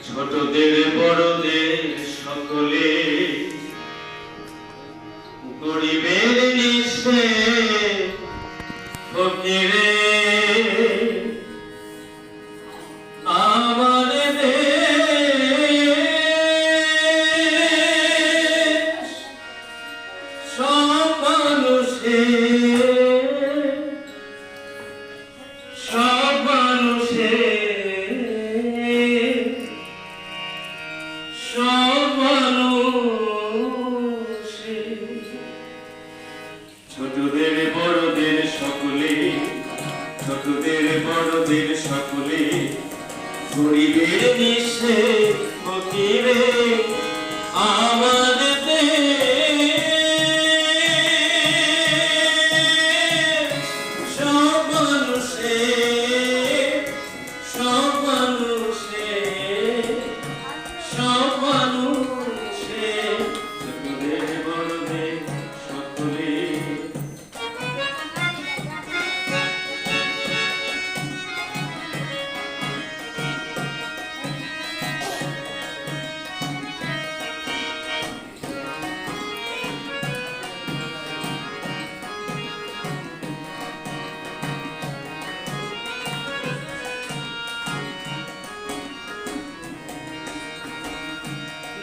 ছোটদের বড়দের সকলে গরিবের নিঃস্বে ফকিরে আমার দেশ সব মানুষের ছোটদের বড়দের সকলে ছোটদের বড়দের সকলে গরিবের নিঃস্বে ফকিরে আমার দেশ সব মানুষের সব মানুষের সব মানুষের ছোটদের বড়দের সকলে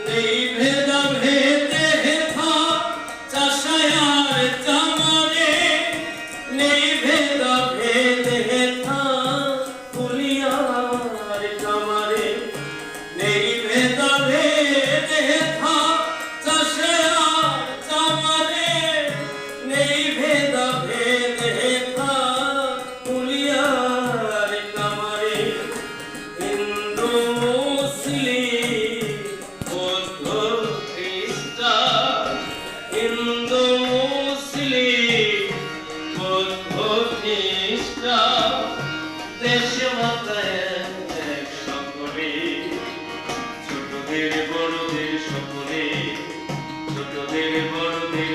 নেই ভেদাভেদে হেথা চাষায়ার চামারে নেই ভেদাভেদে হেথা কুলিয়ার চামারে নেই ভেদাভেদে হেথা চাষায়ার চামারে নেই ভেদাভেদে হেথা কুলিয়ার চামারে হিন্দু মুসলিম হিন্দু মুসলিম বৌদ্ধ খ্রিস্টান দেশ মাতায় এক সকলে ছোটদের বড়দের সকলে ছোটদের বড়দের